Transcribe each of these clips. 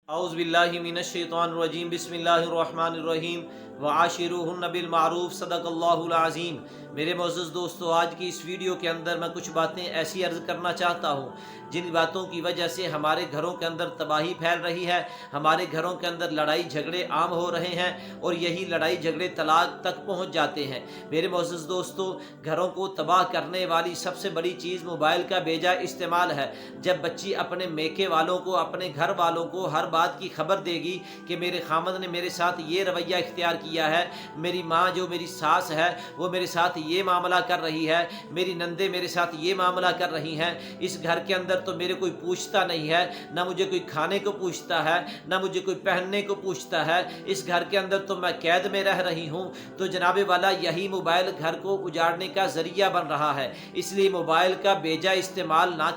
औज़ु बिल्लाहि मिनश्शैतानिर्रजीम बिस्मिल्लाहिर्रहमानिर्रहीम वआशिरूहुन्ना बिलमारूफ सदक़ल्लाहुल अज़ीम। मेरे मोअज़्ज़ज़ दोस्तों, आज की इस वीडियो के अंदर मैं कुछ बातें ऐसी अर्ज़ करना चाहता हूँ जिन बातों की वजह से हमारे घरों के अंदर तबाही फैल रही है, हमारे घरों के अंदर लड़ाई झगड़े आम हो रहे हैं और यही लड़ाई झगड़े तलाक तक पहुँच जाते हैं। मेरे मोअज़्ज़ज़ दोस्तों, घरों को तबाह करने वाली सबसे बड़ी चीज़ मोबाइल का बेजा इस्तेमाल है। जब बच्ची अपने मेके वालों को, अपने घर वालों को हर बात की खबर देगी कि मेरे खामद ने मेरे साथ ये रवैया इख्तियार किया है, मेरी माँ जो मेरी सास है वो मेरे साथ ये मामला कर रही है, मेरी नंदे मेरे साथ ये मामला कर रही हैं, इस घर के अंदर तो मेरे कोई पूछता नहीं है, ना मुझे कोई खाने को पूछता है, ना मुझे कोई पहनने को पूछता है, इस घर के अंदर तो मैं कैद में रह रही हूँ। तो जनाबे वाला यही मोबाइल घर को उजाड़ने का जरिया बन रहा है। इसलिए मोबाइल का बेजा इस्तेमाल ना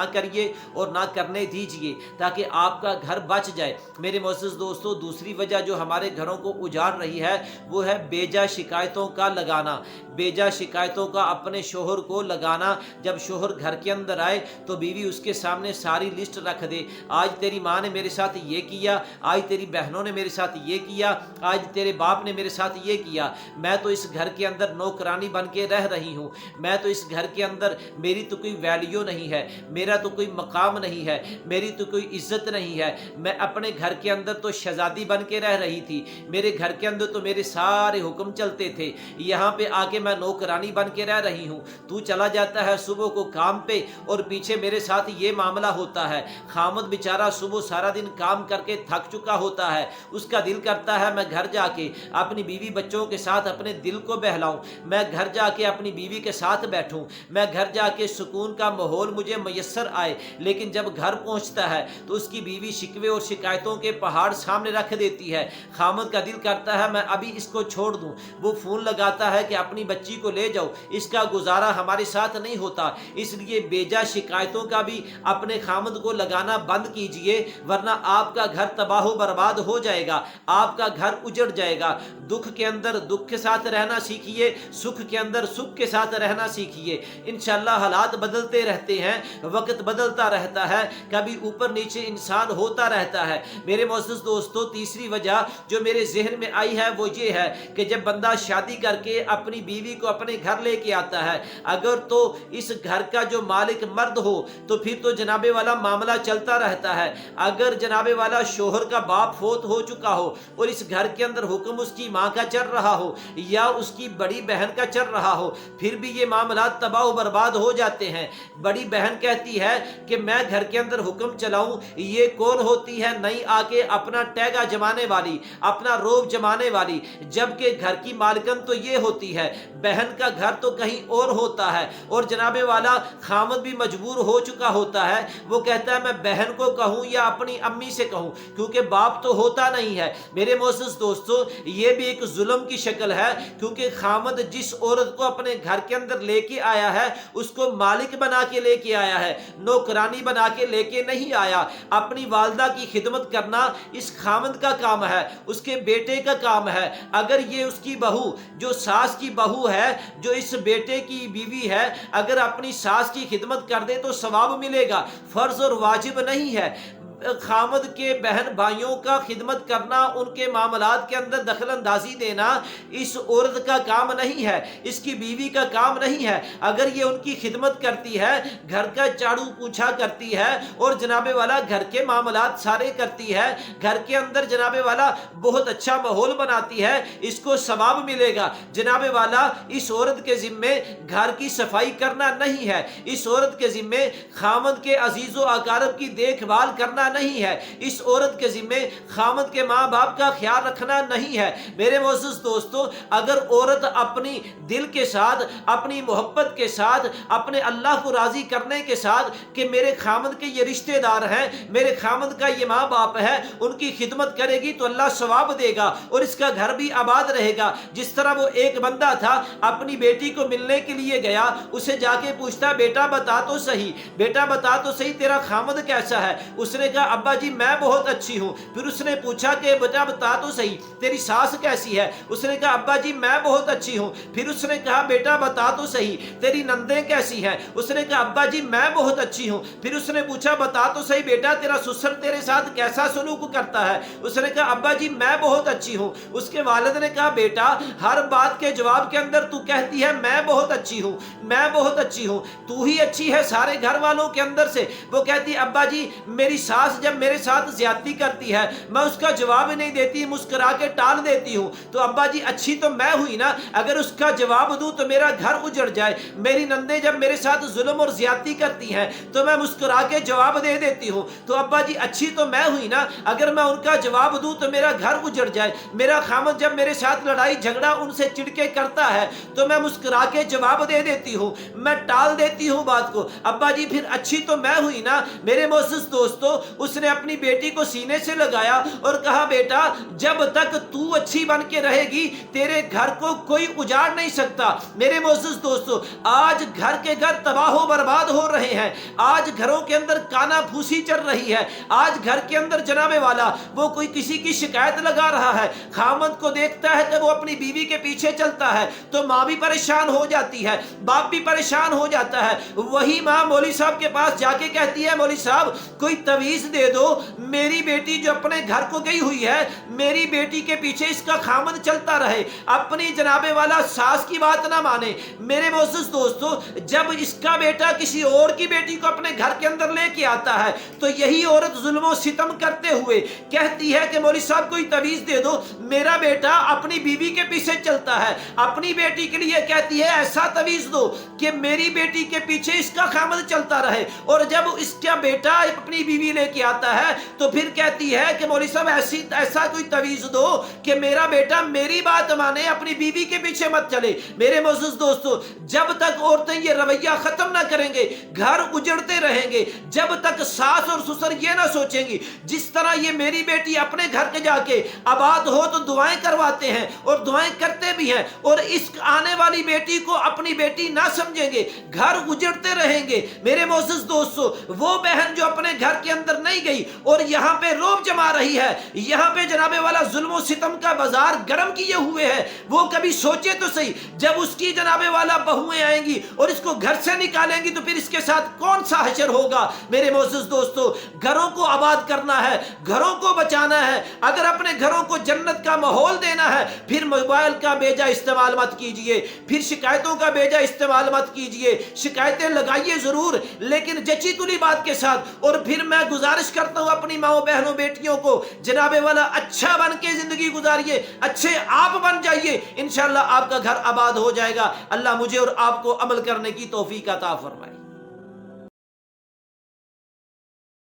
करिए और ना करने दीजिए ताकि आपका घर बच जाए। मेरे मोअज़्ज़ज़ दोस्तों, दूसरी वजह जो हमारे घरों को उजाड़ रही है वो है बेजा शिकायतों का लगाना, बेजा शिकायतों का अपने शोहर को लगाना। जब शोहर घर के अंदर आए तो बीवी उसके सामने सारी लिस्ट रख दे, आज तेरी माँ ने मेरे साथ ये किया, आज तेरी बहनों ने मेरे साथ ये किया, आज तेरे बाप ने मेरे साथ ये किया, मैं तो इस घर के अंदर नौकरानी बन के रह रही हूँ, मैं तो इस घर के अंदर, मेरी तो कोई वैल्यू नहीं है, मेरा तो कोई मकाम नहीं है, मेरी तो कोई इज्जत नहीं है, मैं अपने घर के अंदर तो शहजादी बन के रह रही थी, मेरे घर के अंदर तो मेरे सारे हुक्म चलते थे, यहाँ पे आके मैं नौकरानी बन के रह रही हूँ। तू चला जाता है सुबह को काम पे और पीछे मेरे साथ ये मामला होता है। खामद बेचारा सुबह सारा दिन काम करके थक चुका होता है, उसका दिल करता है मैं घर जाके अपनी बीवी बच्चों के साथ अपने दिल को बहलाऊं, मैं घर जाके अपनी बीवी के साथ बैठूं, मैं घर जाके सुकून का माहौल मुझे मयसर आए। लेकिन जब घर पहुंचता है तो उसकी बीवी शिकवे और शिकायतों के पहाड़ सामने रख देती है। खामद का दिल करता है मैं अभी इसको छोड़ दूं, वो फोन लगाता है कि अपनी बच्ची को ले जाओ, इसका गुजारा हमारे साथ नहीं होता। इसलिए बेजा शिकायतों का भी अपने खामद को लगाना बंद कीजिए, वरना आपका घर तबाह बर्बाद हो जाएगा, आपका घर उजड़ जाएगा। दुख के अंदर दुख के साथ रहना सीखिए, सुख के अंदर सुख के साथ रहना सीखिए। इंशाअल्लाह हालात बदलते रहते हैं, वक्त बदलता रहता है, कभी ऊपर नीचे इंसान होता रहता है। मेरे मोअज़्ज़ज़ दोस्तों, तीसरी वजह जो मेरे जहन में आई है वो ये है कि जब बंदा शादी करके अपनी बीवी को अपने घर लेके आता है, अगर तो इस घर का जो मालिक मर्द हो तो फिर तो जनाबे वाला मामला चलता रहता है। अगर जनाबे वाला शोहर का बाप फोत हो चुका हो और इस घर के अंदर हुक्म उसकी माँ का चल रहा हो या उसकी बड़ी बहन का चल रहा हो, फिर भी ये मामला तबाह बर्बाद हो जाते हैं। बड़ी बहन कहती है कि मैं घर के अंदर हुक्म चलाऊं, ये कौन होती है नई आके अपना टैगा जमाने वाली, अपना रोब जमाने वाली, जबकि घर की मालकन तो ये होती है, बहन का घर तो कहीं और होता है। और जनाबे वाला खामद भी मजबूर हो चुका होता है, वो कहता है मैं बहन को कहूं या अपनी अम्मी से कहूं, क्योंकि बाप तो होता नहीं है। मेरे मोअज़्ज़ज़ दोस्तों, ये भी एक जुल्म की शक्ल है, क्योंकि खामद जिस औरत को अपने घर के अंदर लेके आया है उसको मालिक बना के लेके आया है, नौकरानी बना के लेके नहीं आया। अपनी वालदा की खिदमत करना इस खामद का काम है, उसके बेटे का काम है। अगर ये उसकी बहू, जो सास की बहू है, जो इस बेटे की बीवी है, अगर अपनी सास की खिदमत कर दे तो सवाब मिलेगा, फर्ज और वाजिब नहीं है। खामद के बहन भाइयों का खिदमत करना, उनके मामलात के अंदर दखल अंदाजी देना इस औरत का काम नहीं है, इसकी बीवी का काम नहीं है। अगर ये उनकी खिदमत करती है, घर का झाड़ू पोछा करती है और जनाबे वाला घर के मामलात सारे करती है, घर के अंदर जनाबे वाला बहुत अच्छा माहौल बनाती है, इसको सवाब मिलेगा। जनाबे वाला इस औरत के जिम्मे घर की सफाई करना नहीं है, इस औरत के जिम्मे खामद के अजीजो अकारब की देखभाल करना नहीं है, इस औरत के जिम्मे खामद के माँ बाप का ख्याल रखना नहीं है। मेरे मोअज़्ज़ज़ दोस्तों, अगर औरत अपनी दिल के साथ, अपनी मोहब्बत के साथ, अपने अल्लाह को राजी करने के साथ कि मेरे खामद के ये रिश्तेदार हैं, मेरे खामद का ये माँ बाप है, उनकी खिदमत करेगी तो अल्लाह सवाब देगा और इसका घर भी आबाद रहेगा। जिस तरह वो एक बंदा था, अपनी बेटी को मिलने के लिए गया, उसे जाके पूछता बेटा बता तो सही, बेटा बता तो सही तेरा खामद कैसा है। उसने कहा अब्बा जी मैं बहुत अच्छी हूँ। फिर उसने पूछा कि बेटा बता तो सही तेरी सास कैसी है? उसने कहा अब्बा जी मैं बहुत अच्छी हूँ। फिर उसने कहा बेटा बता तो सही तेरी नंदे कैसी हैं? उसने कहा अब्बा जी मैं बहुत अच्छी हूँ। फिर उसने पूछा बता तो सही बेटा तेरा ससुर तेरे साथ कैसा सलूक करता है? उसने कहा अब्बा जी मैं बहुत अच्छी हूँ। उसके वालिद ने कहा बेटा हर बात के जवाब के अंदर तू कहती है मैं बहुत अच्छी हूँ, मैं बहुत अच्छी हूँ, तू ही अच्छी है सारे घर वालों के अंदर से। वो कहती अब्बा जी मेरी सास जब मेरे साथ ज्यादती करती है मैं उसका जवाब नहीं देती, मुस्कुरा के टाल देती हूँ। तो अब्बा जी अच्छी तो मैं हुई ना, अगर उसका जवाब दूं तो मेरा घर उजड़ जाए। मेरी नंदे जब मेरे साथ जुल्म और ज्यादती करती हैं तो मैं मुस्कुरा के जवाब दे देती हूँ। तो अब्बा जी अच्छी तो मैं हुई ना, अगर मैं उनका जवाब दूं तो मेरा घर उजड़ जाए। मेरा खामद जब मेरे साथ लड़ाई झगड़ा उनसे चिढ़के करता है तो मैं मुस्कुरा के जवाब दे देती हूँ, मैं टाल देती हूँ बात को। अब्बा जी फिर अच्छी तो मैं हुई ना। मेरे मोअज़्ज़िज़ दोस्तों, उसने अपनी बेटी को सीने से लगाया और कहा बेटा जब तक तू अच्छी बन के रहेगी तेरे घर को कोई उजाड़ नहीं सकता। मेरे मोअज़्ज़िज़ दोस्तों, आज घर के घर तबाह बर्बाद हो रहे हैं, आज घरों के अंदर काना फूसी चल रही है, आज घर के अंदर जनाबे वाला वो कोई किसी की शिकायत लगा रहा है, खामद को देखता है कि वो अपनी बीवी के पीछे चलता है तो माँ भी परेशान हो जाती है, बाप भी परेशान हो जाता है। वही माँ मौलवी साहब के पास जाके कहती है मौलवी साहब कोई तवीज दे दो, मेरी बेटी जो अपने घर को गई हुई है, मेरी बेटी के पीछे इसका खामद चलता रहे, अपनी जनाबे वाला सास की बात ना माने। मेरे मोअज़्ज़िज़ दोस्तों, जब इसका बेटा किसी और की बेटी को अपने घर के अंदर लेके आता है तो यही औरत जुल्म और सितम करते हुए कहती है कि मौलवी साहब कोई तवीज दे दो, मेरा बेटा अपनी बीवी के पीछे चलता है। अपनी बेटी के लिए कहती है ऐसा तवीज दो कि मेरी बेटी के पीछे इसका खामद चलता रहे, और जब इसका बेटा अपनी बीवी लेके आता है तो फिर कहती है कि मौलवी साहब ऐसा कोई तवीज दो कि मेरा बेटा मेरी बात माने, अपनी बीवी के पीछे मत चले। मेरे मोअज़्ज़िज़ दोस्तों, जब तक औरतें ये रवैया खत्म ना करेंगे घर उजड़ते रहेंगे। जब तक सास और ससुर ये ना सोचेंगी जिस तरह ये मेरी बेटी अपने घर के जाके आबाद हो तो दुआएं करवाते हैं और दुआएं करते भी हैं, और इस आने वाली बेटी को अपनी बेटी ना समझेंगे, घर उजड़ते रहेंगे। मेरे मोअज़्ज़िज़ दोस्तों, वो बहन जो अपने घर के अंदर नहीं गई और यहाँ पे रोब जमा रही है, यहाँ पे जनाबे वाला जुल्म सितम का बाजार गर्म किए हुए है, वो कभी सोचे तो सही जब उसकी जनाबे वाला बहुएं आएंगी और इसको घर से निकालेंगी तो फिर इसके साथ कौन सा हशर होगा। मेरे मोअज़्ज़िज़ दोस्तों, घरों को आबाद करना है, घरों को बचाना है, अगर अपने घरों को जन्नत का माहौल देना है फिर मोबाइल का बेजा इस्तेमाल मत कीजिए, फिर शिकायतों का बेजा इस्तेमाल मत कीजिए। शिकायतें लगाइए जरूर लेकिन जची तुली बात के साथ। और फिर मैं गुजारिश करता हूं अपनी माओ बहनों बेटियों को, जनाबे वाला अच्छा बन के जिंदगी गुजारिए, अच्छे आप बन जाइए, इंशाअल्लाह आपका घर आबाद हो जाएगा। अल्लाह मुझे और आपको अमल करने की तौफीक अता फरमाए।